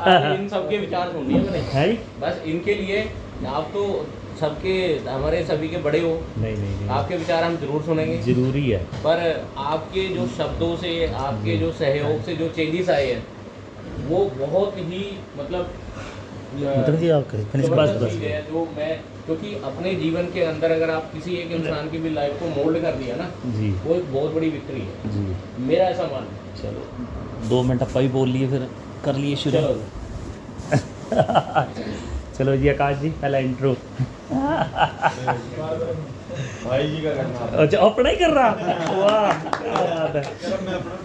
इन सबके विचार सुननी है मैंने है बस इनके लिए। आप तो सबके हमारे सभी के बड़े हो, नहीं नहीं नहीं आपके विचार हम जरूर सुनेंगे, जरूरी है। पर आपके जो शब्दों से, आपके जो सहयोग से जो चेंजेस आए हैं वो बहुत ही मतलब जी आप करें फिनिश जबरदस्त बस। चीज़ है। जो मैं क्योंकि अपने जीवन के अंदर अगर आप किसी एक इंसान की भी लाइफ को मोल्ड कर दिया ना, जी वो एक बहुत बड़ी विक्ट्री है, जी। मेरा ऐसा मानना है। चलो 2 मिनट अपा ही बोल लिए, फिर कर लिए शुरू। चलो चलो जी आकाश जी पहला इंट्रो। भाई जी का करना अच्छा अपना ही कर रहा, वाह क्या बात है। मैं अपना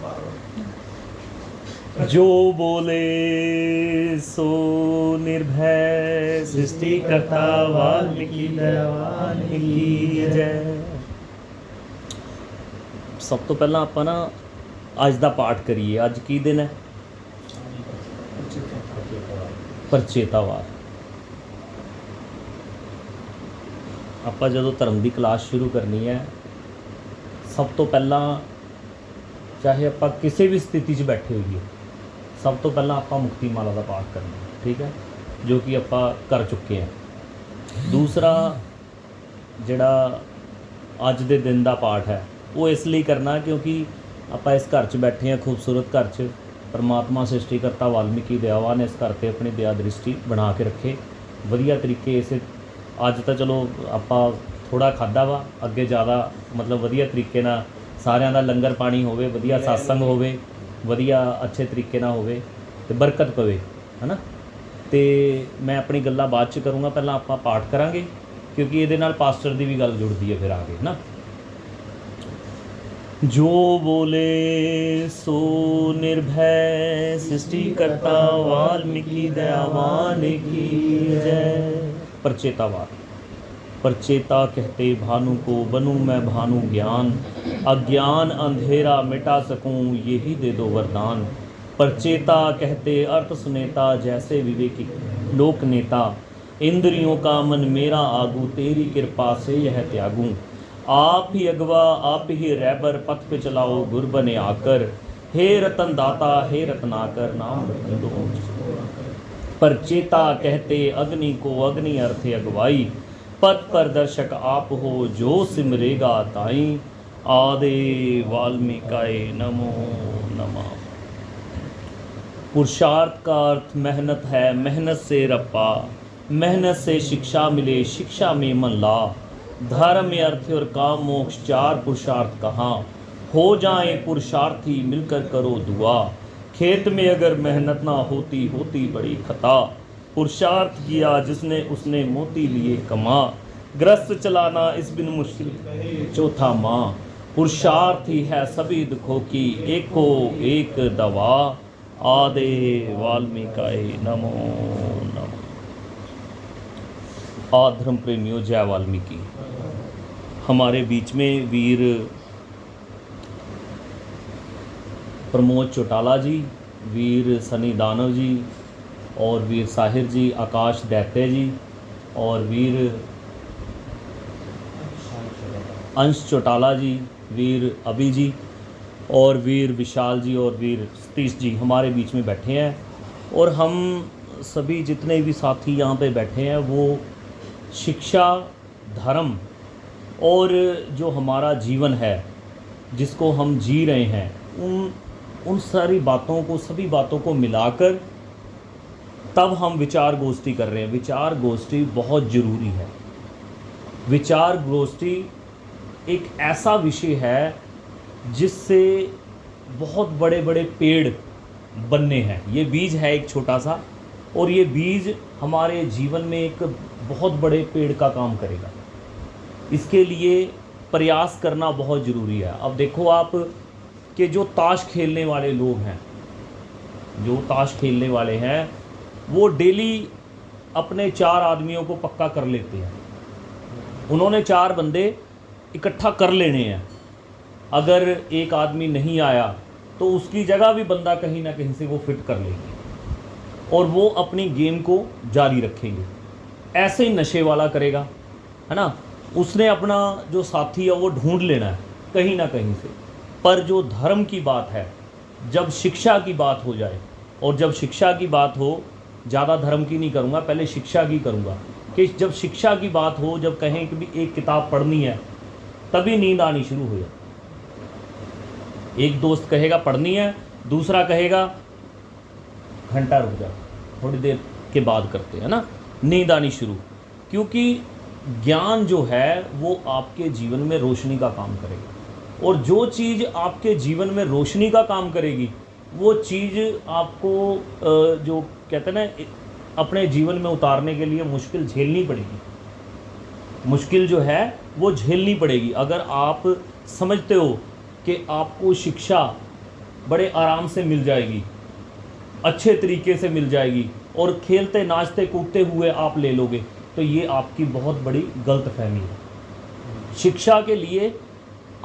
जो बोले सो निर्भय सृष्टिकर्ता वाल्मीकि दयावान की जय। सब तो पहला ਆਪਾਂ ना ਅੱਜ ਦਾ ਪਾਠ ਕਰੀਏ। ਅੱਜ ਕੀ ਦਿਨ ਹੈ? ਪਰਚੇਤਾਵਾਰ। ਆਪਾਂ ਜਦੋਂ ਧਰਮ ਦੀ ਕਲਾਸ ਸ਼ੁਰੂ ਕਰਨੀ ਹੈ, ਸਭ ਤੋਂ ਪਹਿਲਾਂ ਚਾਹੇ ਆਪਾਂ ਕਿਸੇ ਵੀ ਸਥਿਤੀ 'ਚ ਬੈਠੇ ਹੋਈਏ, ਸਭ ਤੋਂ ਪਹਿਲਾਂ ਆਪਾਂ ਮੁਕਤੀ ਮਾਲਾ ਦਾ ਪਾਠ ਕਰਨਾ ਹੈ, ਠੀਕ ਹੈ, ਜੋ ਕਿ ਆਪਾਂ ਕਰ ਚੁੱਕੇ ਹਾਂ। ਦੂਸਰਾ ਜਿਹੜਾ ਅੱਜ ਦੇ ਦਿਨ ਦਾ ਪਾਠ ਹੈ ਉਹ ਇਸ ਲਈ ਕਰਨਾ ਕਿਉਂਕਿ ਆਪਾਂ ਇਸ ਘਰ 'ਚ ਬੈਠੇ ਹਾਂ, ਖੂਬਸੂਰਤ ਘਰ 'ਚ। ਪਰਮਾਤਮਾ ਸ੍ਰਿਸ਼ਟੀਕਰਤਾ ਵਾਲਮੀਕੀ ਦਇਆਵਾਨ ਨੇ ਇਸ ਘਰ 'ਤੇ ਆਪਣੀ ਦਇਆ ਦ੍ਰਿਸ਼ਟੀ ਬਣਾ ਕੇ ਰੱਖੇ ਵਧੀਆ ਤਰੀਕੇ। ਇਸੇ ਅੱਜ ਤਾਂ ਚਲੋ ਆਪਾਂ ਥੋੜ੍ਹਾ ਖਾਧਾ ਵਾ, ਅੱਗੇ ਜ਼ਿਆਦਾ ਮਤਲਬ ਵਧੀਆ ਤਰੀਕੇ ਨਾਲ ਸਾਰਿਆਂ ਦਾ ਲੰਗਰ ਪਾਣੀ ਹੋਵੇ, ਵਧੀਆ ਸਤਸੰਗ ਹੋਵੇ, ਵਧੀਆ ਅੱਛੇ ਤਰੀਕੇ ਨਾਲ ਹੋਵੇ ਅਤੇ ਬਰਕਤ ਪਵੇ, ਹੈ ਨਾ। ਅਤੇ ਮੈਂ ਆਪਣੀ ਗੱਲਾਂ ਬਾਅਦ 'ਚ ਕਰੂੰਗਾ, ਪਹਿਲਾਂ ਆਪਾਂ ਪਾਠ ਕਰਾਂਗੇ ਕਿਉਂਕਿ ਇਹਦੇ ਨਾਲ ਪਾਸਟਰ ਦੀ ਵੀ ਗੱਲ ਜੁੜਦੀ ਹੈ ਫਿਰ ਆ ਕੇ, ਹੈ ਨਾ। जो बोले सो निर्भय सृष्टिकर्ता वाल्मीकि दयावान की जय। परचेतावार। परचेता कहते भानु को बनूं मैं भानु ज्ञान, अज्ञान अंधेरा मिटा सकूं यही दे दो वरदान। परचेता कहते अर्थ सुनेता जैसे विवेकी लोक नेता, इंद्रियों का मन मेरा आगू तेरी कृपा से यह त्यागूं। आप ही अगवा आप ही रहबर पथ पे चलाओ गुर बने आकर, हे रतन दाता हे रत्नाकर नाम रतन दो। परचेता कहते अग्नि को अग्नि अर्थे अगवाई, पथ प्रदर्शक आप हो जो सिमरेगा ताई। आदे वाल्मीकाय नमो नमः। पुरुषार्थ का अर्थ मेहनत है, मेहनत से रप्पा, मेहनत से शिक्षा मिले शिक्षा में मन ला। धर्म अर्थ और काम मोक्ष चार पुरुषार्थ कहाँ, हो जाए पुरुषार्थी मिलकर करो दुआ। खेत में अगर मेहनत ना होती होती बड़ी खता, पुरुषार्थ किया जिसने उसने मोती लिए कमा। ग्रस्त चलाना इस बिन मुश्किल चौथा माँ, पुरुषार्थ ही है सभी दुखों की एको एक दवा। आदे वाल्मीकाय नमो नमः। आधर्म प्रेमियों जय वाल्मीकि। हमारे बीच में वीर प्रमोद चौटाला जी, वीर सनी दानव जी और वीर साहिर जी, आकाश दैत्य जी और वीर अंश चौटाला जी, वीर अभी जी और वीर विशाल जी और वीर सतीश जी हमारे बीच में बैठे हैं। और हम सभी जितने भी साथी यहाँ पे बैठे हैं वो शिक्षा, धर्म और जो हमारा जीवन है जिसको हम जी रहे हैं, उन सारी बातों को, सभी बातों को मिलाकर तब हम विचार गोष्ठी कर रहे हैं। विचार गोष्ठी बहुत ज़रूरी है। विचार गोष्ठी एक ऐसा विषय है जिससे बहुत बड़े बड़े पेड़ बनने हैं। ये बीज है एक छोटा सा, और ये बीज हमारे जीवन में एक बहुत बड़े पेड़ का काम करेगा। इसके लिए प्रयास करना बहुत ज़रूरी है। अब देखो आप कि जो ताश खेलने वाले लोग हैं, जो ताश खेलने वाले हैं वो डेली अपने 4 आदमियों को पक्का कर लेते हैं। उन्होंने 4 बंदे इकट्ठा कर लेने हैं। अगर एक आदमी नहीं आया तो उसकी जगह भी बंदा कहीं ना कहीं से वो फिट कर लेंगे और वो अपनी गेम को जारी रखेंगे। ऐसे ही नशे वाला करेगा, है ना। उसने अपना जो साथी है वो ढूंढ लेना है कहीं ना कहीं से। पर जो धर्म की बात है, जब शिक्षा की बात हो जाए और जब शिक्षा की बात हो, ज़्यादा धर्म की नहीं करूँगा, पहले शिक्षा की करूँगा, कि जब शिक्षा की बात हो, जब कहें कि भी एक किताब पढ़नी है, तभी नींद आनी शुरू हो जाती। एक दोस्त कहेगा पढ़नी है, दूसरा कहेगा घंटा रुक जा, थोड़ी देर के बाद करते हैं ना, नींद आनी शुरू। क्योंकि ज्ञान जो है वो आपके जीवन में रोशनी का काम करेगा, और जो चीज़ आपके जीवन में रोशनी का काम करेगी वो चीज़ आपको जो कहते हैं ना, अपने जीवन में उतारने के लिए मुश्किल झेलनी पड़ेगी। मुश्किल जो है वो झेलनी पड़ेगी। अगर आप समझते हो कि आपको शिक्षा बड़े आराम से मिल जाएगी, अच्छे तरीके से मिल जाएगी, और खेलते नाचते कूदते हुए आप ले लोगे, तो ये आपकी बहुत बड़ी गलतफहमी है। शिक्षा के लिए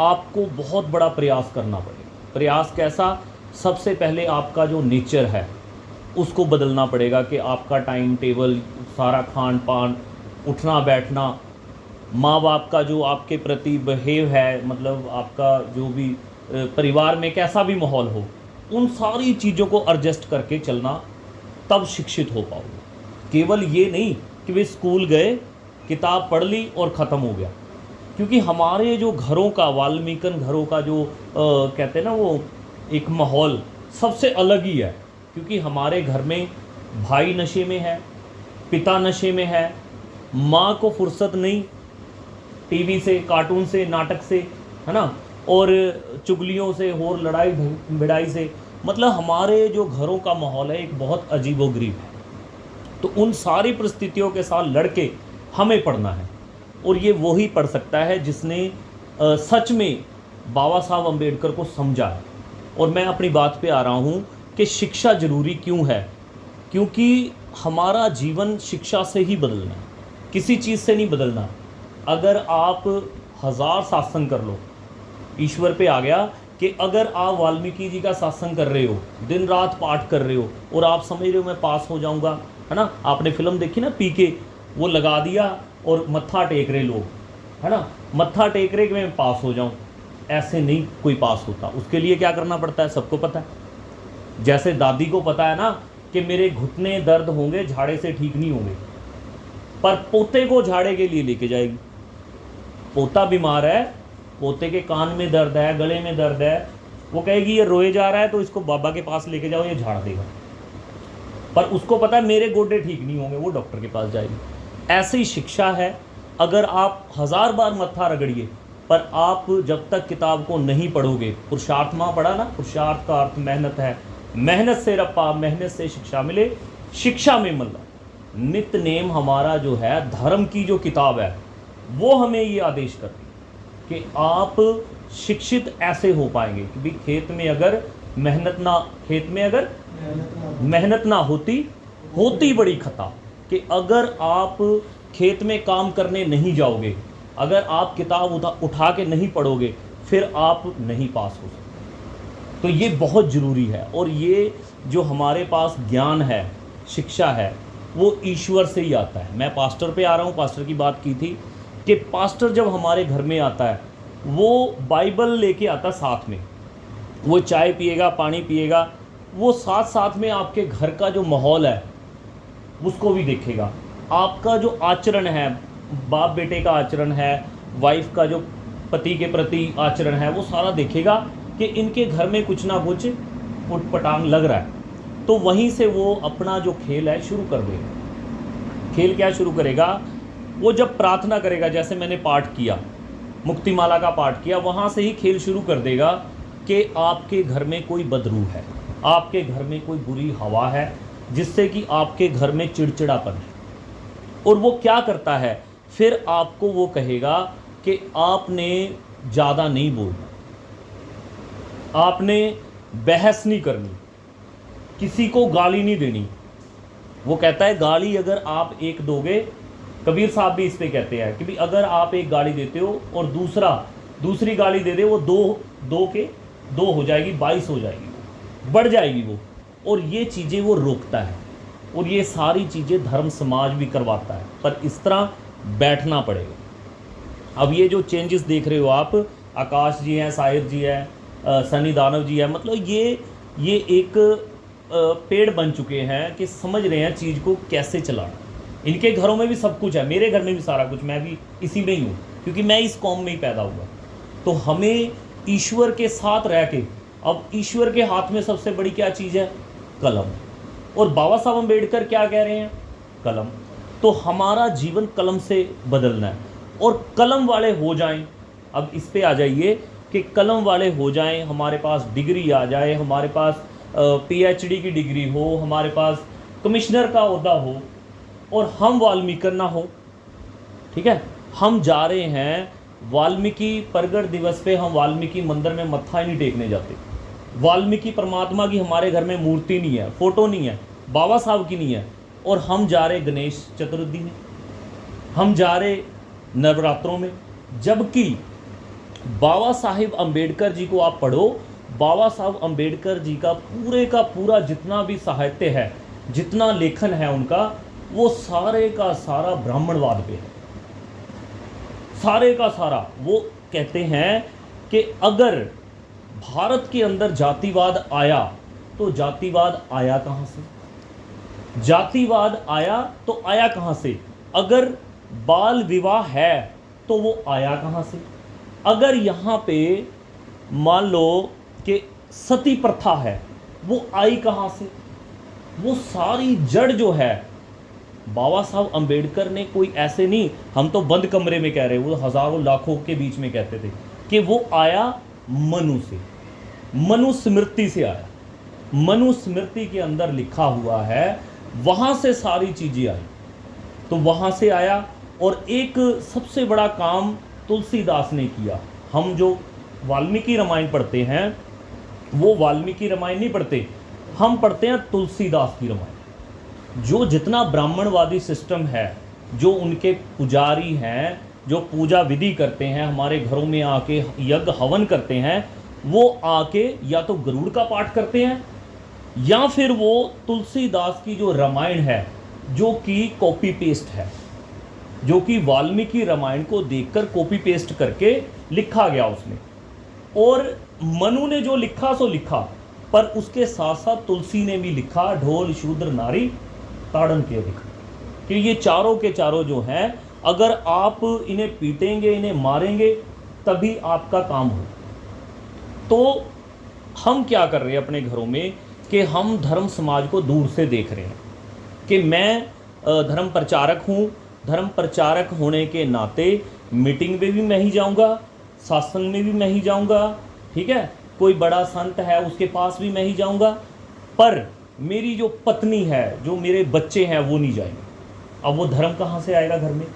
आपको बहुत बड़ा प्रयास करना पड़ेगा। प्रयास कैसा? सबसे पहले आपका जो नेचर है उसको बदलना पड़ेगा, कि आपका टाइम टेबल, सारा खान पान, उठना बैठना, माँ बाप का जो आपके प्रति बिहेव है, मतलब आपका जो भी परिवार में कैसा भी माहौल हो, उन सारी चीज़ों को एडजस्ट करके चलना, तब शिक्षित हो पाओगे। केवल ये नहीं कि वे स्कूल गए, किताब पढ़ ली और ख़त्म हो गया। क्योंकि हमारे जो घरों का, वाल्मीकन घरों का जो कहते हैं ना, वो एक माहौल सबसे अलग ही है। क्योंकि हमारे घर में भाई नशे में है, पिता नशे में है, माँ को फुर्सत नहीं टीवी से, कार्टून से, नाटक से, है ना, और चुगलियों से और लड़ाई भिड़ाई से। मतलब हमारे जो घरों का माहौल है एक बहुत अजीबोगरीब है। तो उन सारी परिस्थितियों के साथ लड़के हमें पढ़ना है, और ये वही पढ़ सकता है जिसने सच में बाबा साहब अम्बेडकर को समझा है। और मैं अपनी बात पे आ रहा हूँ कि शिक्षा ज़रूरी क्यों है। क्योंकि हमारा जीवन शिक्षा से ही बदलना है, किसी चीज़ से नहीं बदलना। अगर आप 1000 सत्संग कर लो, ईश्वर पे आ गया कि अगर आप वाल्मीकि जी का सत्संग कर रहे हो, दिन रात पाठ कर रहे हो, और आप समझ रहे हो मैं पास हो जाऊंगा, है ना। आपने फिल्म देखी ना पीके, वो लगा दिया और मत्था टेक रहे लोग, है ना, मत्था टेक रहे कि मैं पास हो जाऊं। ऐसे नहीं कोई पास होता। उसके लिए क्या करना पड़ता है, सबको पता है। जैसे दादी को पता है ना कि मेरे घुटने दर्द होंगे, झाड़े से ठीक नहीं होंगे, पर पोते को झाड़े के लिए लेके जाएगी। पोता बीमार है, पोते के कान में दर्द है, गले में दर्द है, वो कहेगी ये रोए जा रहा है तो इसको बाबा के पास लेके जाओ, ये झाड़ देगा। पर उसको पता है मेरे गोडे ठीक नहीं होंगे, वो डॉक्टर के पास जाएगी। ऐसी शिक्षा है। अगर आप 1000 बार मत्था रगड़िए, पर आप जब तक किताब को नहीं पढ़ोगे, पुरुषार्थ माँ पढ़ा ना, पुरुषार्थ का अर्थ मेहनत है, मेहनत से रप्पा, मेहनत से शिक्षा मिले, शिक्षा में मतलब नित्य नेम। हमारा जो है धर्म की जो किताब है वो हमें ये आदेश करती है कि आप शिक्षित ऐसे हो पाएंगे कि भी खेत में अगर मेहनत ना होती बड़ी खता। कि अगर आप खेत में काम करने नहीं जाओगे, अगर आप किताब उठा के नहीं पढ़ोगे, फिर आप नहीं पास हो सकते। तो ये बहुत ज़रूरी है। और ये जो हमारे पास ज्ञान है, शिक्षा है, वो ईश्वर से ही आता है। मैं पास्टर पे आ रहा हूँ, पास्टर की बात की थी कि पास्टर जब हमारे घर में आता है, वो बाइबल लेके आता साथ में, वो चाय पिएगा, पानी पिएगा, वो साथ साथ में आपके घर का जो माहौल है उसको भी देखेगा। आपका जो आचरण है, बाप बेटे का आचरण है, वाइफ का जो पति के प्रति आचरण है, वो सारा देखेगा कि इनके घर में कुछ ना कुछ उटपटांग लग रहा है। तो वहीं से वो अपना जो खेल है शुरू कर देगा। खेल क्या शुरू करेगा? वो जब प्रार्थना करेगा, जैसे मैंने पाठ किया, मुक्तिमाला का पाठ किया, वहाँ से ही खेल शुरू कर देगा कि आपके घर में कोई बदरू है, आपके घर में कोई बुरी हवा है, जिससे कि आपके घर में चिड़चिड़ापन है। और वो क्या करता है, फिर आपको वो कहेगा कि आपने ज़्यादा नहीं बोलना, आपने बहस नहीं करनी, किसी को गाली नहीं देनी। वो कहता है गाली अगर आप एक दोगे, कबीर साहब भी इस पे कहते हैं कि भी अगर आप एक गाली देते हो और दूसरी गाली दे दे, वो दो हो जाएगी, 22 हो जाएगी, बढ़ जाएगी वो। और ये चीज़ें वो रोकता है। और ये सारी चीज़ें धर्म समाज भी करवाता है, पर इस तरह बैठना पड़ेगा। अब ये जो चेंजेस देख रहे हो आप, आकाश जी हैं, साहिर जी हैं, सनी दानव जी हैं, मतलब ये एक पेड़ बन चुके हैं कि समझ रहे हैं चीज़ को कैसे चलाना। इनके घरों में भी सब कुछ है, मेरे घर में भी सारा कुछ, मैं भी इसी में ही हूँ क्योंकि मैं इस कौम में ही पैदा हुआ। तो हमें ईश्वर के साथ रह के, अब ईश्वर के हाथ में सबसे बड़ी क्या चीज़ है? कलम। और बाबा साहब अम्बेडकर क्या कह रहे हैं? कलम। तो हमारा जीवन कलम से बदलना है और कलम वाले हो जाएं। अब इस पे आ जाइए कि कलम वाले हो जाएं, हमारे पास डिग्री आ जाए, हमारे पास PhD की डिग्री हो, हमारे पास कमिश्नर का ओहदा हो और हम वाल्मीकि ना हो। ठीक है, हम जा रहे हैं वाल्मीकि प्रगट दिवस पे, हम वाल्मीकि मंदिर में मत्था ही नहीं टेकने जाते। वाल्मीकि परमात्मा की हमारे घर में मूर्ति नहीं है, फोटो नहीं है, बाबा साहब की नहीं है, और हम जा रहे गणेश चतुर्थी में, हम जा रहे नवरात्रों में। जबकि बाबा साहिब अम्बेडकर जी को आप पढ़ो, बाबा साहब अम्बेडकर जी का पूरा जितना भी साहित्य है, जितना लेखन है उनका, वो सारे का सारा ब्राह्मणवाद पे है, सारे का सारा। वो कहते हैं कि अगर भारत के अंदर जातिवाद आया तो जातिवाद आया कहाँ से? जातिवाद आया तो आया कहाँ से? अगर बाल विवाह है तो वो आया कहाँ से? अगर यहाँ पे मान लो कि सती प्रथा है, वो आई कहाँ से? वो सारी जड़ जो है, बाबा साहब अम्बेडकर ने कोई ऐसे नहीं, हम तो बंद कमरे में कह रहे, वो हज़ारों लाखों के बीच में कहते थे कि वो आया मनु से, मनुस्मृति से आया। मनुस्मृति के अंदर लिखा हुआ है, वहाँ से सारी चीज़ें आई, तो वहाँ से आया। और एक सबसे बड़ा काम तुलसीदास ने किया। हम जो वाल्मीकि रामायण पढ़ते हैं, वो वाल्मीकि रामायण नहीं पढ़ते, हम पढ़ते हैं तुलसीदास की रामायण। जो जितना ब्राह्मणवादी सिस्टम है, जो उनके पुजारी हैं, जो पूजा विधि करते हैं, हमारे घरों में आके यज्ञ हवन करते हैं, वो आके या तो गरुड़ का पाठ करते हैं या फिर वो तुलसीदास की जो रामायण है, जो कि कॉपी पेस्ट है, जो कि वाल्मीकि रामायण को देखकर कॉपी पेस्ट करके लिखा गया उसमें। और मनु ने जो लिखा सो लिखा, पर उसके साथ साथ तुलसी ने भी लिखा, ढोल शूद्र नारी ताड़न के लिखा, कि ये चारों के चारों जो हैं, अगर आप इन्हें पीटेंगे, इन्हें मारेंगे, तभी आपका काम हो। तो हम क्या कर रहे हैं अपने घरों में कि हम धर्म समाज को दूर से देख रहे हैं कि मैं धर्म प्रचारक हूँ, धर्म प्रचारक होने के नाते मीटिंग में भी मैं ही जाऊँगा, सत्संग में भी मैं ही जाऊँगा, ठीक है, कोई बड़ा संत है उसके पास भी मैं ही जाऊँगा, पर मेरी जो पत्नी है, जो मेरे बच्चे हैं, वो नहीं जाएंगे। अब वो धर्म कहाँ से आएगा घर में?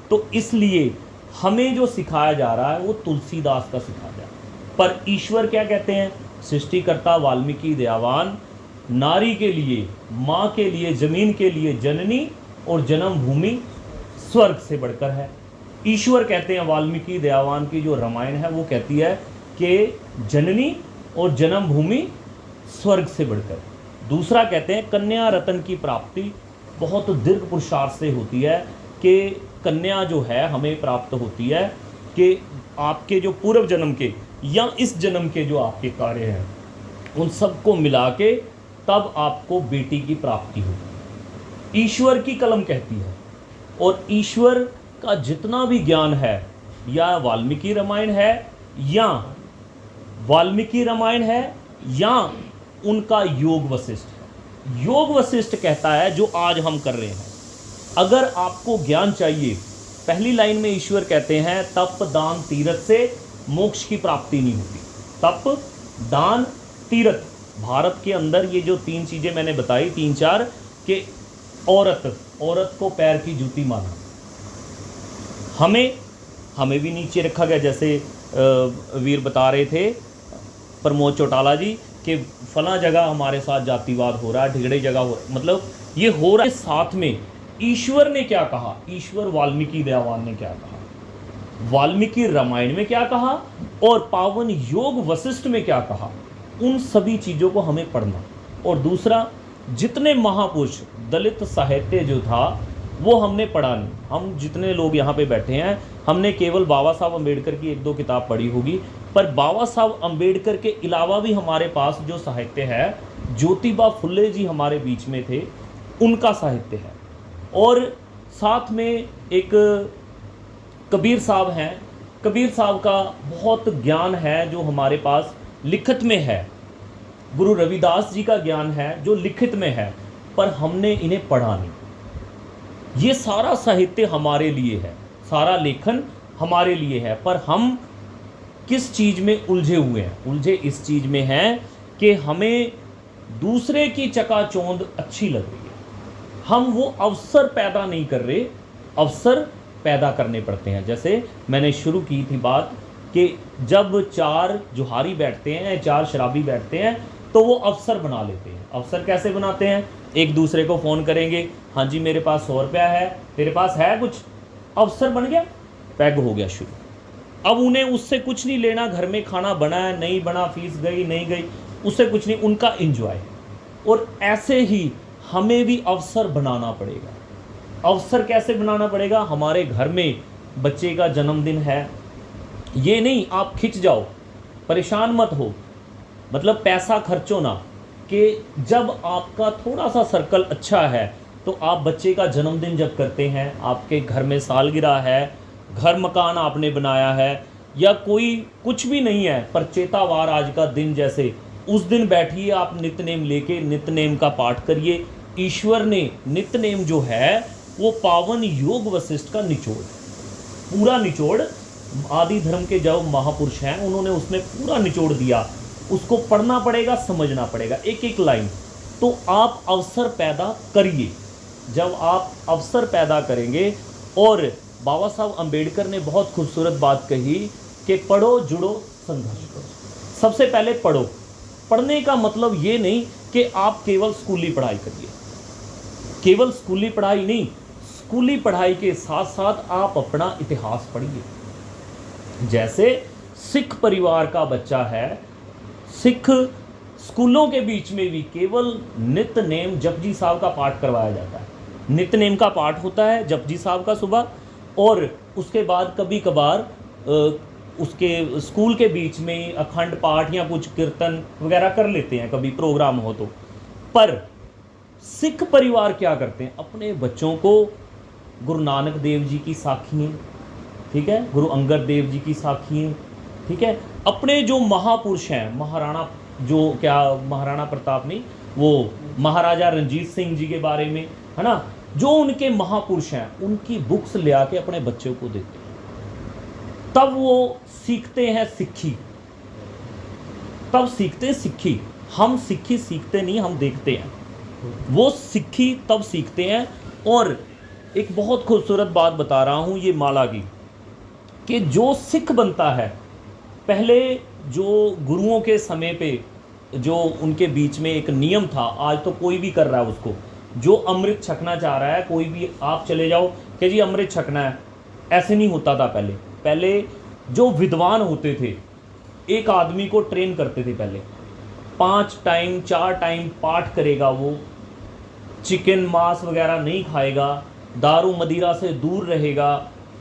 तो इसलिए हमें जो सिखाया जा रहा है वो तुलसीदास का सिखाया जा रहा है। पर ईश्वर क्या कहते हैं? सृष्टिकर्ता वाल्मीकि दयावान, नारी के लिए, माँ के लिए, जमीन के लिए जननी, और जन्मभूमि स्वर्ग से बढ़कर है। ईश्वर कहते हैं वाल्मीकि दयावान की जो रामायण है वो कहती है कि जननी और जन्मभूमि स्वर्ग से बढ़कर। दूसरा कहते हैं कन्या रत्न की प्राप्ति बहुत दीर्घ पुरुषार्थ से होती है, कि कन्या जो है हमें प्राप्त होती है कि आपके जो पूर्व जन्म के या इस जन्म के जो आपके कार्य हैं, उन सबको मिला के तब आपको बेटी की प्राप्ति होगी। ईश्वर की कलम कहती है। और ईश्वर का जितना भी ज्ञान है, या वाल्मीकि रामायण है, या वाल्मीकि रामायण है, या उनका योग वशिष्ठ है। योग वशिष्ठ कहता है जो आज हम कर रहे हैं। अगर आपको ज्ञान चाहिए, पहली लाइन में ईश्वर कहते हैं तप दान तीरथ से मोक्ष की प्राप्ति नहीं होती। तप दान तीरथ, भारत के अंदर ये जो तीन चीज़ें मैंने बताई, तीन चार, कि औरत को पैर की जूती माना, हमें भी नीचे रखा गया। जैसे वीर बता रहे थे प्रमोद चौटाला जी कि फला जगह हमारे साथ जातिवाद हो रहा है, ढिगड़े जगह हो रहा है, मतलब ये हो रहा है। साथ में ईश्वर ने क्या कहा? ईश्वर वाल्मीकि दयावान ने क्या कहा? वाल्मीकि रामायण में क्या कहा? और पावन योग वशिष्ठ में क्या कहा? उन सभी चीज़ों को हमें पढ़ना। और दूसरा, जितने महापुरुष, दलित साहित्य जो था वो हमने पढ़ा नहीं। हम जितने लोग यहाँ पे बैठे हैं, हमने केवल बाबा साहब अम्बेडकर की एक दो किताब पढ़ी होगी, पर बाबा साहब अम्बेडकर के अलावा भी हमारे पास जो साहित्य है ज्योतिबा फुले जी हमारे बीच में थे, उनका साहित्य है। और साथ में एक कबीर साहब हैं, कबीर साहब का बहुत ज्ञान है जो हमारे पास लिखित में है। गुरु रविदास जी का ज्ञान है जो लिखित में है, पर हमने इन्हें पढ़ा नहीं। ये सारा साहित्य हमारे लिए है, सारा लेखन हमारे लिए है, पर हम किस चीज़ में उलझे हुए हैं? उलझे इस चीज़ में हैं कि हमें दूसरे की चकाचौंध अच्छी लग रही है, हम वो अवसर पैदा नहीं कर रहे, अवसर पैदा करने पड़ते हैं। जैसे मैंने शुरू की थी बात कि जब चार जुहारी बैठते हैं, चार शराबी बैठते हैं, तो वो अवसर बना लेते हैं। अवसर कैसे बनाते हैं? एक दूसरे को फ़ोन करेंगे, हाँ जी मेरे पास 100 रुपया है, तेरे पास है कुछ? अवसर बन गया, पैग हो गया शुरू। अब उन्हें उससे कुछ नहीं लेना, घर में खाना बना है नहीं बना, फीस गई नहीं गई, उससे कुछ नहीं, उनका एंजॉय। और ऐसे ही हमें भी अवसर बनाना पड़ेगा। अवसर कैसे बनाना पड़ेगा? हमारे घर में बच्चे का जन्मदिन है, ये नहीं आप खिंच जाओ, परेशान मत हो, मतलब पैसा खर्चो ना, कि जब आपका थोड़ा सा सर्कल अच्छा है तो आप बच्चे का जन्मदिन जब करते हैं, आपके घर में सालगिरह है, घर मकान आपने बनाया है, या कोई कुछ भी नहीं है पर चेतावार आज का दिन, जैसे उस दिन बैठिए आप नित्यनेम लेके, नित्यनेम का पाठ करिए। ईश्वर ने नित्यनेम जो है वो पावन योग वशिष्ठ का निचोड़, पूरा निचोड़, आदि धर्म के जो महापुरुष हैं उन्होंने उसमें पूरा निचोड़ दिया। उसको पढ़ना पड़ेगा, समझना पड़ेगा एक एक लाइन। तो आप अवसर पैदा करिए। जब आप अवसर पैदा करेंगे, और बाबा साहब अंबेडकर ने बहुत खूबसूरत बात कही कि पढ़ो, जुड़ो, संघर्ष करो। सबसे पहले पढ़ो। पढ़ने का मतलब ये नहीं कि आप केवल स्कूली पढ़ाई करिए, केवल स्कूली पढ़ाई नहीं, स्कूली पढ़ाई के साथ साथ आप अपना इतिहास पढ़िए। जैसे सिख परिवार का बच्चा है, सिख स्कूलों के बीच में भी केवल नित्यनेम जपजी साहब का पाठ करवाया जाता है। नित्यनेम का पाठ होता है जपजी साहब का सुबह, और उसके बाद कभी कभार उसके स्कूल के बीच में अखंड पाठ या कुछ कीर्तन वगैरह कर लेते हैं, कभी प्रोग्राम हो तो। पर सिख परिवार क्या करते हैं? अपने बच्चों को गुरु नानक देव जी की साखियाँ, ठीक है, गुरु अंगद देव जी की साखियाँ, ठीक है, अपने जो महापुरुष हैं, महाराणा, जो क्या महाराणा प्रताप नहीं, वो महाराजा रंजीत सिंह जी के बारे में, है ना, जो उनके महापुरुष हैं उनकी बुक्स ले आके अपने बच्चों को देते हैं। तब वो सीखते हैं सिक्खी, तब सीखते हैं सिक्खी। हम सिक्खी सीखते नहीं, हम देखते हैं, वो सिक्खी तब सीखते हैं। और एक बहुत खूबसूरत बात बता रहा हूँ ये माला की, कि जो सिख बनता है, पहले जो गुरुओं के समय पे जो उनके बीच में एक नियम था, आज तो कोई भी कर रहा है उसको, जो अमृत छकना चाह रहा है, कोई भी आप चले जाओ कि जी अमृत छकना है, ऐसे नहीं होता था पहले। पहले जो विद्वान होते थे, एक आदमी को ट्रेन करते थे पहले, 5 टाइम 4 टाइम पाठ करेगा वो, चिकन मांस वगैरह नहीं खाएगा, दारू मदिरा से दूर रहेगा,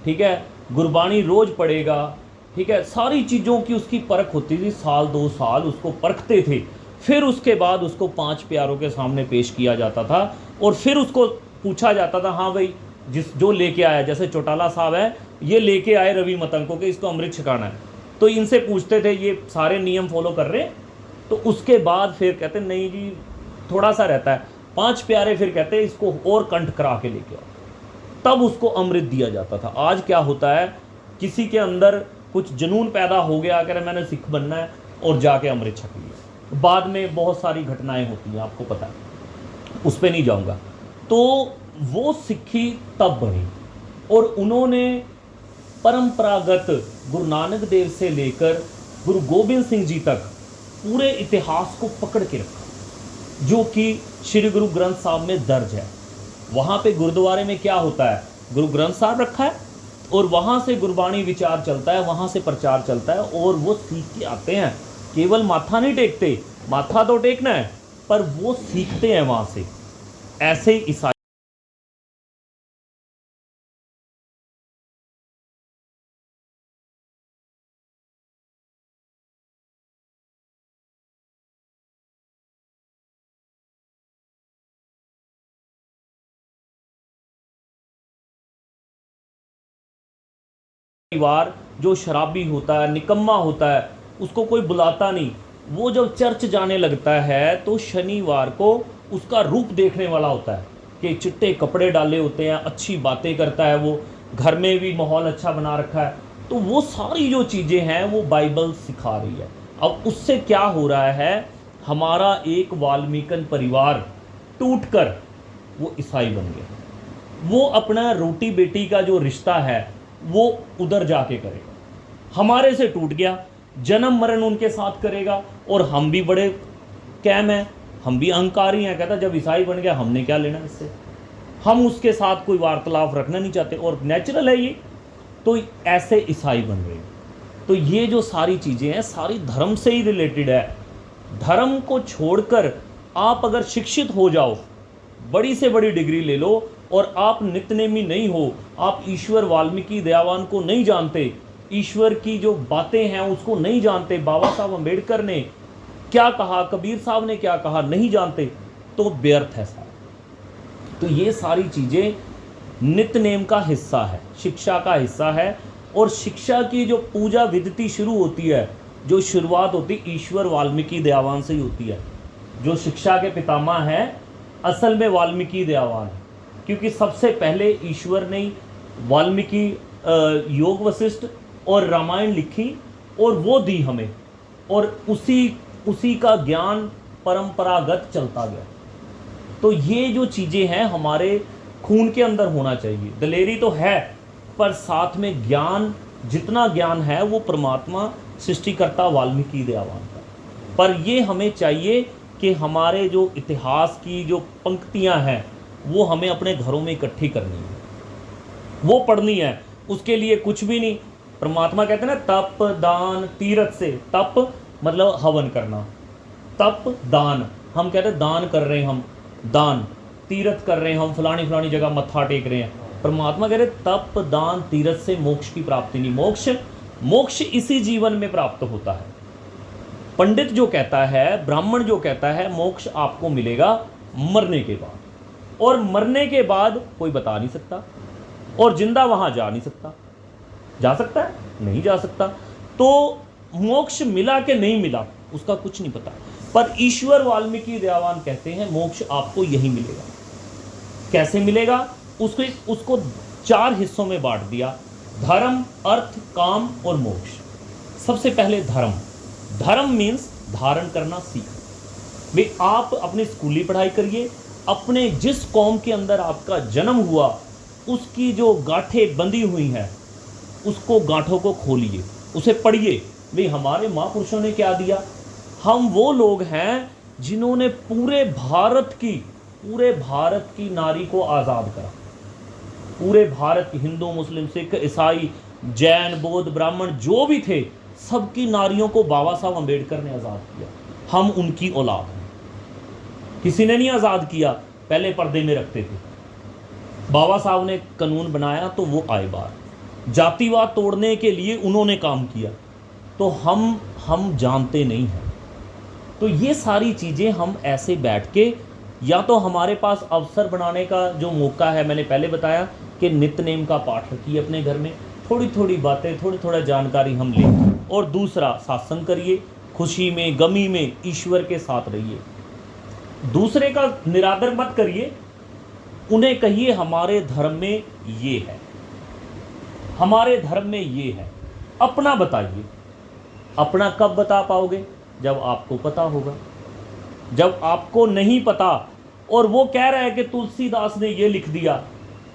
ठीक है, गुरबानी रोज़ पढ़ेगा, ठीक है, सारी चीज़ों की उसकी परख होती थी। साल 2 साल उसको परखते थे, फिर उसके बाद उसको 5 प्यारों के सामने पेश किया जाता था, और फिर उसको पूछा जाता था, हाँ भाई जिस जो लेके आया, जैसे चौटाला साहब है, ये लेके आए रवि मतंग को कि इसको अमृत छकाना है, तो इनसे पूछते थे ये सारे नियम फॉलो कर रहे हैं? तो उसके बाद फिर कहते नहीं जी थोड़ा सा रहता है, 5 प्यारे, फिर कहते इसको और कंठ करा के लेके आओ, तब उसको अमृत दिया जाता था। आज क्या होता है, किसी के अंदर कुछ जुनून पैदा हो गया, अगर मैंने सिख बनना है, और जाके अमृत छक लिया, बाद में बहुत सारी घटनाएं होती हैं, आपको पता है, उस पर नहीं जाऊंगा। तो वो सिक्खी तब बनी, और उन्होंने परंपरागत गुरु नानक देव से लेकर गुरु गोबिंद सिंह जी तक पूरे इतिहास को पकड़ के रखा, जो कि श्री गुरु ग्रंथ साहब में दर्ज है। वहाँ पे गुरुद्वारे में क्या होता है, गुरु ग्रंथ साहब रखा है, और वहाँ से गुरबाणी विचार चलता है, वहाँ से प्रचार चलता है, और वो सीख के आते हैं। केवल माथा नहीं टेकते, माथा तो टेकना है, पर वो सीखते हैं वहाँ से। ऐसे ही ईसाई परिवार जो शराबी होता है, निकम्मा होता है, उसको कोई बुलाता नहीं, वो जब चर्च जाने लगता है तो शनिवार को उसका रूप देखने वाला होता है कि चिट्टे कपड़े डाले होते हैं, अच्छी बातें करता है, वो घर में भी माहौल अच्छा बना रखा है। तो वो सारी जो चीज़ें हैं वो बाइबल सिखा रही है। अब उससे क्या हो रहा है, हमारा एक वाल्मीकन परिवार टूटकर वो ईसाई बन गया। वो अपना रोटी बेटी का जो रिश्ता है वो उधर जाके करेगा, हमारे से टूट गया, जन्म मरण उनके साथ करेगा। और हम भी बड़े कैम हैं, हम भी अहंकारी हैं, कहता जब ईसाई बन गया हमने क्या लेना इससे, हम उसके साथ कोई वार्तालाप रखना नहीं चाहते, और नेचुरल है ये। तो ऐसे ईसाई बन गए। तो ये जो सारी चीज़ें हैं सारी धर्म से ही रिलेटेड है। धर्म को छोड़कर आप अगर शिक्षित हो जाओ, बड़ी से बड़ी डिग्री ले लो, और आप नित्यनेमी नहीं हो, आप ईश्वर वाल्मीकि दयावान को नहीं जानते, ईश्वर की जो बातें हैं उसको नहीं जानते, बाबा साहब अम्बेडकर ने क्या कहा, कबीर साहब ने क्या कहा नहीं जानते, तो व्यर्थ है सारा। तो ये सारी चीज़ें नित्यनेम का हिस्सा है, शिक्षा का हिस्सा है। और शिक्षा की जो पूजा विधि शुरू होती है, जो शुरुआत होती ईश्वर वाल्मीकि दयावान से ही होती है। जो शिक्षा के पितामह हैं असल में वाल्मीकि दयावान है, क्योंकि सबसे पहले ईश्वर ने वाल्मीकि योग वशिष्ठ और रामायण लिखी और वो दी हमें, और उसी का ज्ञान परंपरागत चलता गया। तो ये जो चीज़ें हैं हमारे खून के अंदर होना चाहिए। दलेरी तो है, पर साथ में ज्ञान, जितना ज्ञान है वो परमात्मा सृष्टिकर्ता वाल्मीकि दयावान का। पर ये हमें चाहिए कि हमारे जो इतिहास की जो पंक्तियां हैं वो हमें अपने घरों में इकट्ठी करनी है, वो पढ़नी है। उसके लिए कुछ भी नहीं, परमात्मा कहते हैं ना तप दान तीर्थ से, तप मतलब हवन करना, तप दान, हम कहते हैं दान कर रहे हैं, हम दान तीर्थ कर रहे हैं, हम फलानी फलानी जगह मत्था टेक रहे हैं। परमात्मा कह रहे तप दान तीर्थ से मोक्ष की प्राप्ति नहीं, मोक्ष इसी जीवन में प्राप्त होता है। पंडित जो कहता है, ब्राह्मण जो कहता है मोक्ष आपको मिलेगा मरने के बाद, और मरने के बाद कोई बता नहीं सकता, और जिंदा वहां जा नहीं सकता। जा सकता है? नहीं जा सकता। तो मोक्ष मिला कि नहीं मिला उसका कुछ नहीं पता। पर ईश्वर वाल्मीकि दयावान कहते हैं मोक्ष आपको यही मिलेगा। कैसे मिलेगा? उसको 4 हिस्सों में बांट दिया, धर्म, अर्थ, काम और मोक्ष। सबसे पहले धर्म। धर्म मीन्स धारण करना सीख। भाई आप अपनी स्कूली पढ़ाई करिए, अपने जिस कौम के अंदर आपका जन्म हुआ उसकी जो गांठें बंधी हुई हैं उसको, गांठों को खोलिए, उसे पढ़िए। भाई हमारे महापुरुषों ने क्या दिया। हम वो लोग हैं जिन्होंने पूरे भारत की नारी को आज़ाद करा। पूरे भारत की हिंदू मुस्लिम सिख ईसाई जैन बौद्ध ब्राह्मण जो भी थे, सबकी नारियों को बाबा साहब अम्बेडकर ने आज़ाद किया। हम उनकी औलाद हैं। किसी ने नहीं आज़ाद किया, पहले पर्दे में रखते थे। बाबा साहब ने कानून बनाया तो वो आए बाहर। जातिवाद तोड़ने के लिए उन्होंने काम किया, तो हम जानते नहीं हैं। तो ये सारी चीज़ें हम ऐसे बैठ के, या तो हमारे पास अवसर बनाने का जो मौका है, मैंने पहले बताया कि नित्यनेम का पाठ रखिए अपने घर में, थोड़ी थोड़ी बातें, थोड़ा जानकारी हम लें। और दूसरा, सत्संग करिए, खुशी में गमी में ईश्वर के साथ रहिए। दूसरे का निरादर मत करिए, उन्हें कहिए हमारे धर्म में ये है, हमारे धर्म में ये है। अपना बताइए। अपना कब बता पाओगे? जब आपको पता होगा। जब आपको नहीं पता और वो कह रहा है कि तुलसीदास ने ये लिख दिया,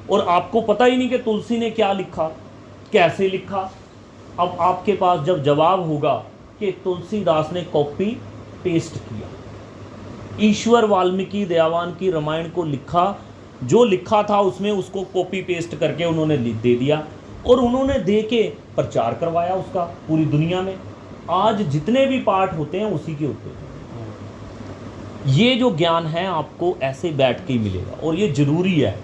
और आपको पता ही नहीं कि तुलसी ने क्या लिखा, कैसे लिखा। अब आपके पास जब जवाब होगा कि तुलसीदास ने कॉपी पेस्ट किया, ईश्वर वाल्मीकि दयावान की रामायण को लिखा, जो लिखा था उसमें उसको कॉपी पेस्ट करके उन्होंने दे दिया, और उन्होंने दे के प्रचार करवाया उसका पूरी दुनिया में। आज जितने भी पाठ होते हैं उसी के होते हैं। ये जो ज्ञान है आपको ऐसे बैठ के ही मिलेगा, और ये ज़रूरी है।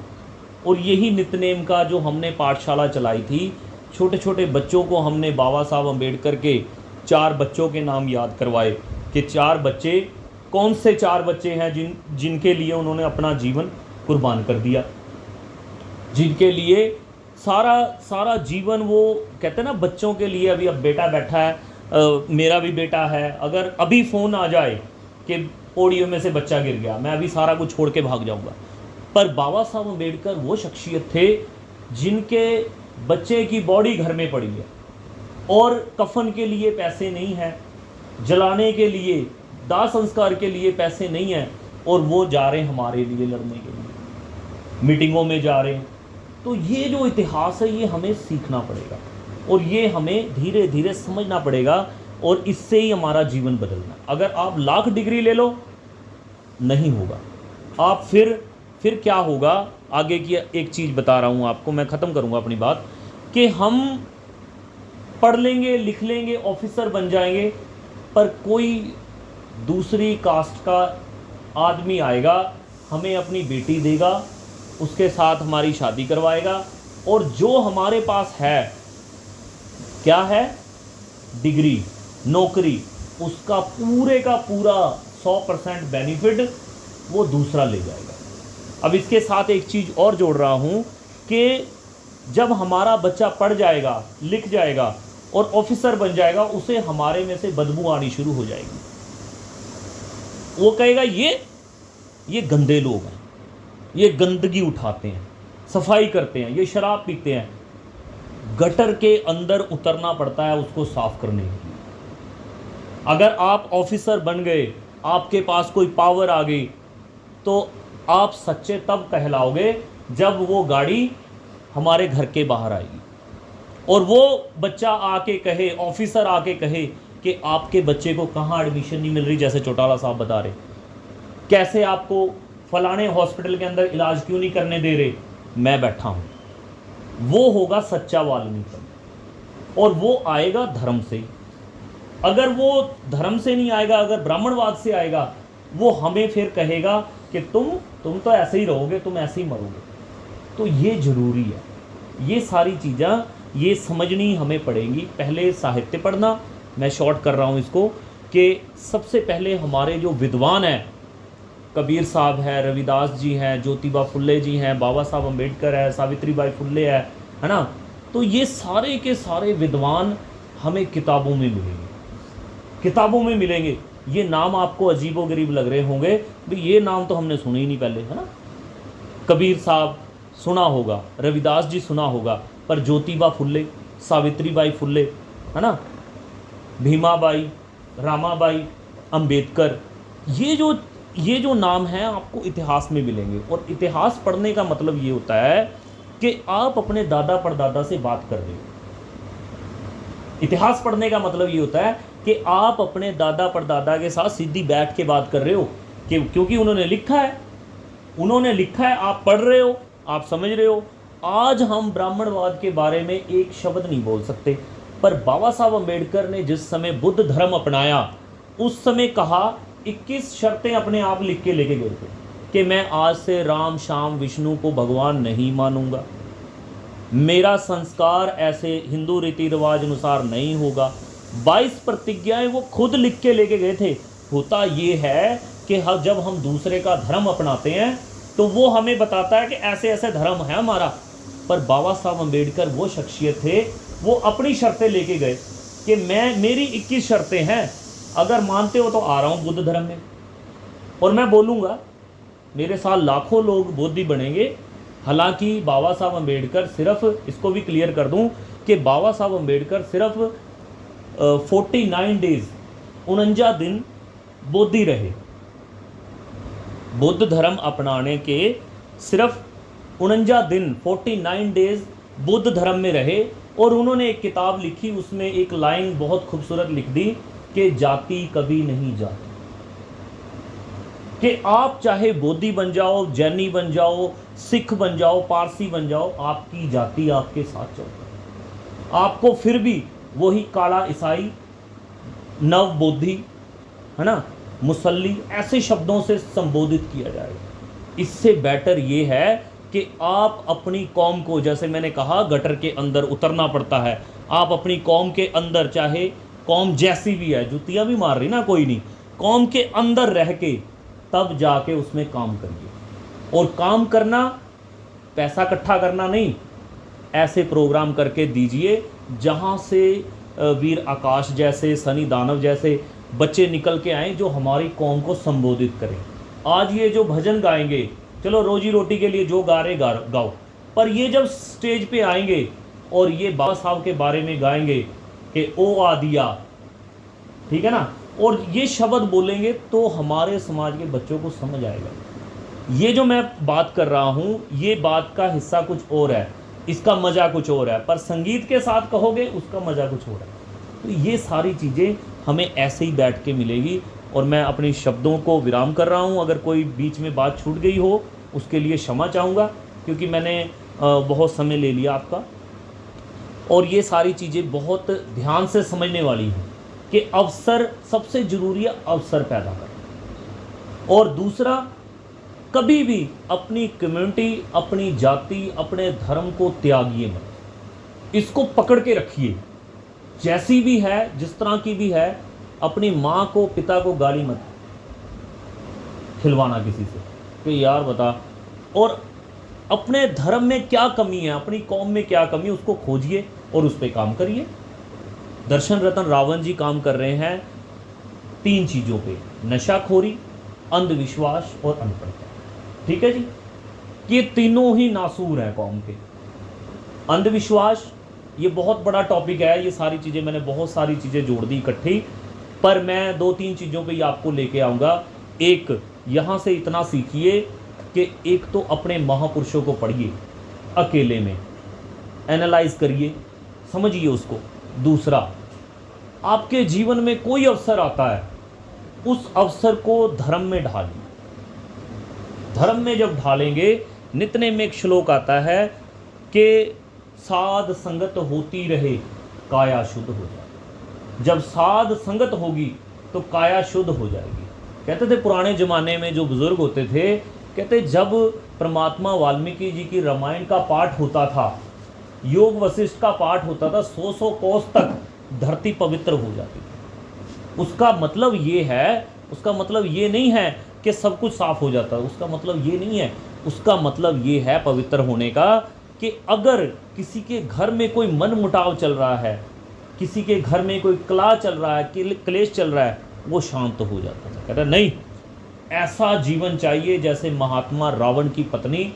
और यही नित्यनेम का जो हमने पाठशाला चलाई थी, छोटे छोटे बच्चों को हमने बाबा साहब अम्बेडकर के 4 बच्चों के नाम याद करवाए कि 4 बच्चे कौन से 4 बच्चे हैं जिनके लिए उन्होंने अपना जीवन कुर्बान कर दिया, जिनके लिए सारा सारा जीवन वो कहते हैं ना बच्चों के लिए, अभी अब बेटा बैठा है, मेरा भी बेटा है, अगर अभी फ़ोन आ जाए कि पौड़ियों में से बच्चा गिर गया, मैं अभी सारा कुछ छोड़ के भाग जाऊंगा। पर बाबा साहब अम्बेडकर वो शख्सियत थे जिनके बच्चे की बॉडी घर में पड़ी है और कफन के लिए पैसे नहीं हैं, जलाने के लिए, दाह संस्कार के लिए पैसे नहीं हैं, और वो जा रहे हैं हमारे लिए लड़ने के लिए, मीटिंगों में जा रहे हैं। तो ये जो इतिहास है ये हमें सीखना पड़ेगा और ये हमें धीरे धीरे समझना पड़ेगा, और इससे ही हमारा जीवन बदलना। अगर आप लाख डिग्री ले लो नहीं होगा, आप फिर क्या होगा, आगे की एक चीज़ बता रहा हूँ आपको, मैं ख़त्म करूँगा अपनी बात, कि हम पढ़ लेंगे, लिख लेंगे, ऑफिसर बन जाएंगे, पर कोई दूसरी कास्ट का आदमी आएगा, हमें अपनी बेटी देगा, उसके साथ हमारी शादी करवाएगा, और जो हमारे पास है क्या है, डिग्री, नौकरी, उसका पूरे का पूरा 100% बेनिफिट वो दूसरा ले जाएगा। अब इसके साथ एक चीज़ और जोड़ रहा हूँ कि जब हमारा बच्चा पढ़ जाएगा, लिख जाएगा और ऑफिसर बन जाएगा, उसे हमारे में से बदबू आनी शुरू हो जाएगी। वो कहेगा ये गंदे लोग हैं, ये गंदगी उठाते हैं, सफाई करते हैं, ये शराब पीते हैं। गटर के अंदर उतरना पड़ता है उसको साफ करने के लिए। अगर आप ऑफिसर बन गए, आपके पास कोई पावर आ गई, तो आप सच्चे तब कहलाओगे जब वो गाड़ी हमारे घर के बाहर आएगी और वो बच्चा आके कहे, ऑफिसर आके कहे कि आपके बच्चे को कहाँ एडमिशन नहीं मिल रही, जैसे चौटाला साहब बता रहे, कैसे आपको फलाने हॉस्पिटल के अंदर इलाज क्यों नहीं करने दे रहे, मैं बैठा हूँ। वो होगा सच्चा वाल्मीकि, और वो आएगा धर्म से। अगर वो धर्म से नहीं आएगा, अगर ब्राह्मणवाद से आएगा, वो हमें फिर कहेगा कि तुम तो ऐसे ही रहोगे, तुम ऐसे ही मरोगे। तो ये ज़रूरी है, ये सारी चीज़ें ये समझनी हमें पड़ेंगी। पहले साहित्य पढ़ना, मैं शॉर्ट कर रहा हूँ इसको, कि सबसे पहले हमारे जो विद्वान हैं, कबीर साहब है, रविदास जी हैं, ज्योतिबा फुल्ले जी हैं, बाबा साहब अम्बेडकर है, सावित्रीबाई फुल्ले है ना। तो ये सारे के सारे विद्वान हमें किताबों में मिलेंगे, किताबों में मिलेंगे। ये नाम आपको अजीबोगरीब लग रहे होंगे, भाई ये नाम तो हमने सुने ही नहीं पहले, है ना। कबीर साहब सुना होगा, रविदास जी सुना होगा, पर ज्योतिबा फुल्ले, सावित्रीबाई फुल्ले, है ना, भीमाबाई, रामाबाई, अंबेडकर, ये जो नाम हैं आपको इतिहास में मिलेंगे। और इतिहास पढ़ने का मतलब ये होता है कि आप अपने दादा परदादा से बात कर रहे हो। इतिहास पढ़ने का मतलब ये होता है कि आप अपने दादा परदादा के साथ सीधी बैठ के बात कर रहे हो, कि क्योंकि उन्होंने लिखा है, आप पढ़ रहे हो, आप समझ रहे हो। आज हम ब्राह्मणवाद के बारे में एक शब्द नहीं बोल सकते, पर बाबा साहब अम्बेडकर ने जिस समय बुद्ध धर्म अपनाया, उस समय कहा, 21 शर्तें अपने आप लिख के लेके गए थे कि मैं आज से राम श्याम विष्णु को भगवान नहीं मानूंगा, मेरा संस्कार ऐसे हिंदू रीति रिवाज अनुसार नहीं होगा। 22 प्रतिज्ञाएं वो खुद लिख के लेके गए थे। होता ये है कि जब हम दूसरे का धर्म अपनाते हैं तो वो हमें बताता है कि ऐसे ऐसे धर्म है हमारा, पर बाबा साहब अम्बेडकर वो शख्सियत थे, वो अपनी शर्तें लेके गए कि मेरी 21 शर्तें हैं, अगर मानते हो तो आ रहा हूँ बुद्ध धर्म में, और मैं बोलूँगा मेरे साथ लाखों लोग बौद्धी बनेंगे। हालांकि बाबा साहब अम्बेडकर सिर्फ, इसको भी क्लियर कर दूं कि बाबा साहब अम्बेडकर सिर्फ 49 डेज, 49 दिन बौद्धी रहे। बुद्ध धर्म अपनाने के सिर्फ 49 दिन, 49 डेज बुद्ध धर्म में रहे, और उन्होंने एक किताब लिखी, उसमें एक लाइन बहुत खूबसूरत लिख दी कि जाति कभी नहीं जाती। कि आप चाहे बोधी बन जाओ, जैनी बन जाओ, सिख बन जाओ, पारसी बन जाओ, आपकी जाति आपके साथ चलती। आपको फिर भी वही काला ईसाई, नव बोधी, है ना, मुसल्ली, ऐसे शब्दों से संबोधित किया जाएगा। इससे बेटर ये है कि आप अपनी कौम को, जैसे मैंने कहा गटर के अंदर उतरना पड़ता है, आप अपनी कौम के अंदर, चाहे कौम जैसी भी है, जुतियाँ भी मार रही ना, कोई नहीं, कौम के अंदर रह के तब जाके उसमें काम करिए। और काम करना पैसा इकट्ठा करना नहीं, ऐसे प्रोग्राम करके दीजिए जहाँ से वीर आकाश जैसे, सनी दानव जैसे बच्चे निकल के आएँ जो हमारी कौम को संबोधित करें। आज ये जो भजन गाएंगे, चलो रोजी रोटी के लिए जो गा रहे गाओ, पर ये जब स्टेज पे आएंगे और ये बाबा साहब के बारे में गाएंगे कि ओ आ दिया, ठीक है ना, और ये शब्द बोलेंगे तो हमारे समाज के बच्चों को समझ आएगा। ये जो मैं बात कर रहा हूँ, ये बात का हिस्सा कुछ और है, इसका मज़ा कुछ और है, पर संगीत के साथ कहोगे उसका मज़ा कुछ और है। तो ये सारी चीज़ें हमें ऐसे ही बैठ के मिलेगी। और मैं अपने शब्दों को विराम कर रहा हूँ। अगर कोई बीच में बात छूट गई हो उसके लिए क्षमा चाहूँगा, क्योंकि मैंने बहुत समय ले लिया आपका। और ये सारी चीज़ें बहुत ध्यान से समझने वाली हैं कि अवसर सबसे ज़रूरी है, अवसर पैदा करें। और दूसरा, कभी भी अपनी कम्युनिटी, अपनी जाति, अपने धर्म को त्यागिए मत, इसको पकड़ के रखिए। जैसी भी है, जिस तरह की भी है, अपनी माँ को, पिता को गाली मत खिलवाना किसी से कि यार बता। और अपने धर्म में क्या कमी है, अपनी कौम में क्या कमी है, उसको खोजिए और उस पर काम करिए। दर्शन रतन रावण जी काम कर रहे हैं 3 चीज़ों पे, नशाखोरी, अंधविश्वास और अनपढ़ता। ठीक है जी, ये तीनों ही नासूर हैं कौम के। अंधविश्वास ये बहुत बड़ा टॉपिक है, ये सारी चीज़ें मैंने बहुत सारी चीज़ें जोड़ दी इकट्ठी, पर मैं 2-3 चीज़ों पे ही आपको लेके आऊँगा। एक, यहाँ से इतना सीखिए कि एक तो अपने महापुरुषों को पढ़िए, अकेले में एनालाइज करिए, समझिए उसको। दूसरा, आपके जीवन में कोई अवसर आता है, उस अवसर को धर्म में ढालिए। धर्म में जब ढालेंगे, नित्य में एक श्लोक आता है कि साध संगत होती रहे काया शुद्ध हो जाए। जब साध संगत होगी तो काया शुद्ध हो जाएगी। कहते थे पुराने ज़माने में जो बुज़ुर्ग होते थे, कहते जब परमात्मा वाल्मीकि जी की रामायण का पाठ होता था, योग वशिष्ठ का पाठ होता था, 100 कोस तक धरती पवित्र हो जाती थी। उसका मतलब ये है, उसका मतलब ये नहीं है कि सब कुछ साफ हो जाता है, उसका मतलब ये नहीं है। उसका मतलब ये है पवित्र होने का कि अगर किसी के घर में कोई मन मुटाव चल रहा है, किसी के घर में कोई कला चल रहा है, क्लेश चल रहा है, वो शांत हो जाता था। कहता नहीं, ऐसा जीवन चाहिए जैसे महात्मा रावण की पत्नी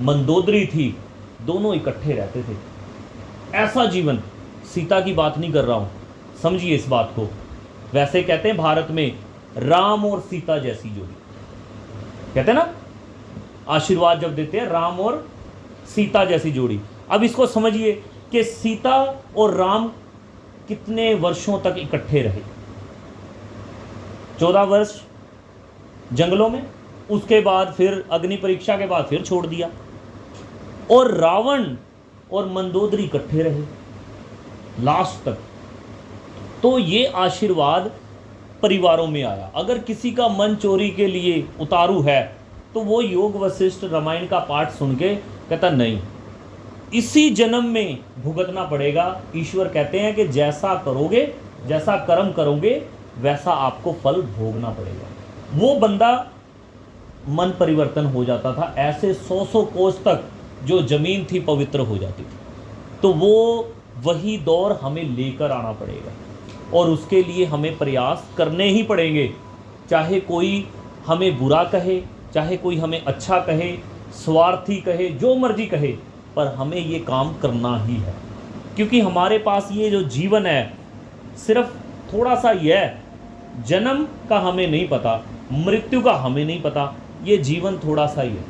मंदोदरी थी, दोनों इकट्ठे रहते थे। ऐसा जीवन, सीता की बात नहीं कर रहा हूँ, समझिए इस बात को। वैसे कहते हैं भारत में राम और सीता जैसी जोड़ी, कहते हैं ना, आशीर्वाद जब देते हैं राम और सीता जैसी जोड़ी। अब इसको समझिए कि सीता और राम कितने वर्षों तक इकट्ठे रहे। 14 वर्ष जंगलों में, उसके बाद फिर अग्नि परीक्षा के बाद फिर छोड़ दिया। और रावण और मंदोदरी इकट्ठे रहे लास्ट तक। तो ये आशीर्वाद परिवारों में आया। अगर किसी का मन चोरी के लिए उतारू है तो वो योग वशिष्ठ रामायण का पाठ सुन के कहता नहीं, इसी जन्म में भुगतना पड़ेगा। ईश्वर कहते हैं कि जैसा करोगे, जैसा कर्म करोगे, वैसा आपको फल भोगना पड़ेगा। वो बंदा मन परिवर्तन हो जाता था। ऐसे 100 कोस तक जो ज़मीन थी पवित्र हो जाती थी। तो वो वही दौर हमें लेकर आना पड़ेगा और उसके लिए हमें प्रयास करने ही पड़ेंगे। चाहे कोई हमें बुरा कहे, चाहे कोई हमें अच्छा कहे, स्वार्थी कहे, जो मर्जी कहे, पर हमें ये काम करना ही है। क्योंकि हमारे पास ये जो जीवन है सिर्फ थोड़ा सा ही है। जन्म का हमें नहीं पता, मृत्यु का हमें नहीं पता, ये जीवन थोड़ा सा ही है।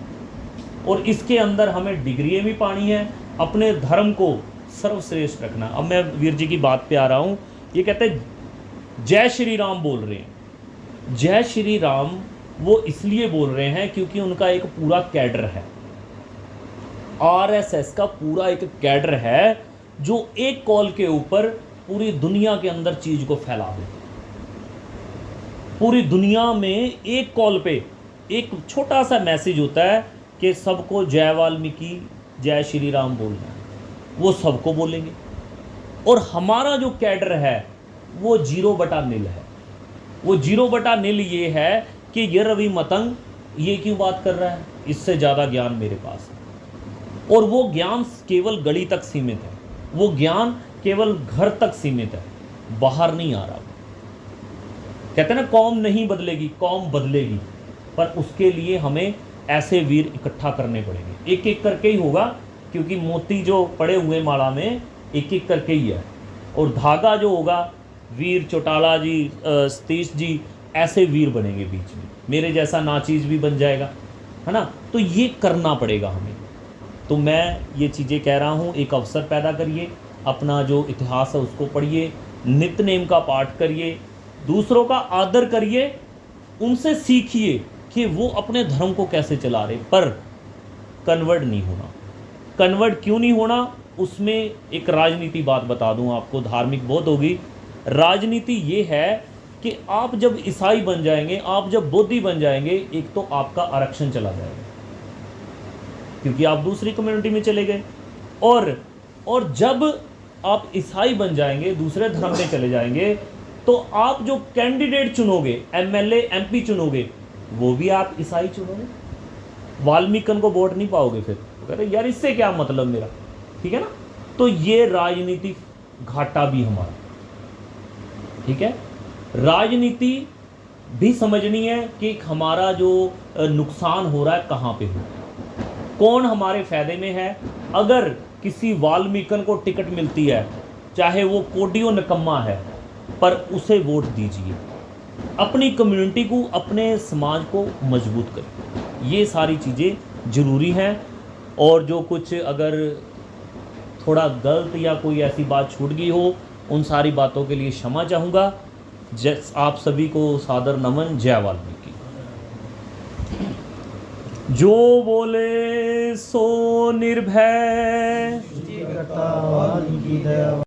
और इसके अंदर हमें डिग्रियाँ भी पानी है, अपने धर्म को सर्वश्रेष्ठ रखना। अब मैं वीर जी की बात पे आ रहा हूँ। ये कहते हैं जय श्री राम बोल रहे हैं। जय श्री राम वो इसलिए बोल रहे हैं क्योंकि उनका एक पूरा कैडर है, आरएसएस का पूरा एक कैडर है जो एक कॉल के ऊपर पूरी दुनिया के अंदर चीज़ को फैला देते हैं। पूरी दुनिया में एक कॉल पे एक छोटा सा मैसेज होता है कि सबको जय वाल्मीकि, जय श्री राम बोलना है, वो सबको बोलेंगे। और हमारा जो कैडर है वो 0/0 है। वो 0/0 ये है कि ये रवि मतंग ये क्यों बात कर रहा है, इससे ज़्यादा ज्ञान मेरे पास है। और वो ज्ञान केवल गली तक सीमित है, वो ज्ञान केवल घर तक सीमित है, बाहर नहीं आ रहा। कहते हैं ना कौम नहीं बदलेगी, कौम बदलेगी, पर उसके लिए हमें ऐसे वीर इकट्ठा करने पड़ेंगे। एक एक करके ही होगा, क्योंकि मोती जो पड़े हुए माला में एक एक करके ही है, और धागा जो होगा वीर चौटाला जी, सतीश जी, ऐसे वीर बनेंगे बीच में, मेरे जैसा नाचीज भी बन जाएगा, है ना। तो ये करना पड़ेगा हमें। तो मैं ये चीज़ें कह रहा हूँ, एक अवसर पैदा करिए, अपना जो इतिहास है उसको पढ़िए, नित्य नेम का पाठ करिए, दूसरों का आदर करिए, उनसे सीखिए कि वो अपने धर्म को कैसे चला रहे, पर कन्वर्ट नहीं होना। कन्वर्ट क्यों नहीं होना, उसमें एक राजनीति बात बता दूं आपको, धार्मिक बहुत होगी। राजनीति ये है कि आप जब ईसाई बन जाएंगे, आप जब बौद्धी बन जाएंगे, एक तो आपका आरक्षण चला जाएगा क्योंकि आप दूसरी कम्युनिटी में चले गए, और जब आप ईसाई बन जाएंगे, दूसरे धर्म में चले जाएंगे, तो आप जो कैंडिडेट चुनोगे, एमएलए एमपी चुनोगे, वो भी आप ईसाई चुनोगे, वाल्मीकन को वोट नहीं पाओगे। फिर कहते यार इससे क्या मतलब मेरा, ठीक है ना। तो ये राजनीति घाटा भी हमारा, ठीक है। राजनीति भी समझनी है कि हमारा जो नुकसान हो रहा है कहाँ पे हो, कौन हमारे फायदे में है। अगर किसी वाल्मीकन को टिकट मिलती है, चाहे वो कोडियो निकम्मा है, पर उसे वोट दीजिए, अपनी कम्युनिटी को, अपने समाज को मजबूत करें। ये सारी चीज़ें ज़रूरी हैं। और जो कुछ अगर थोड़ा गलत या कोई ऐसी बात छूट गई हो, उन सारी बातों के लिए क्षमा चाहूँगा। आप सभी को सादर नमन। जय वाल्मीकि। जो बोले सो निर्भय, वाल्मीकि दया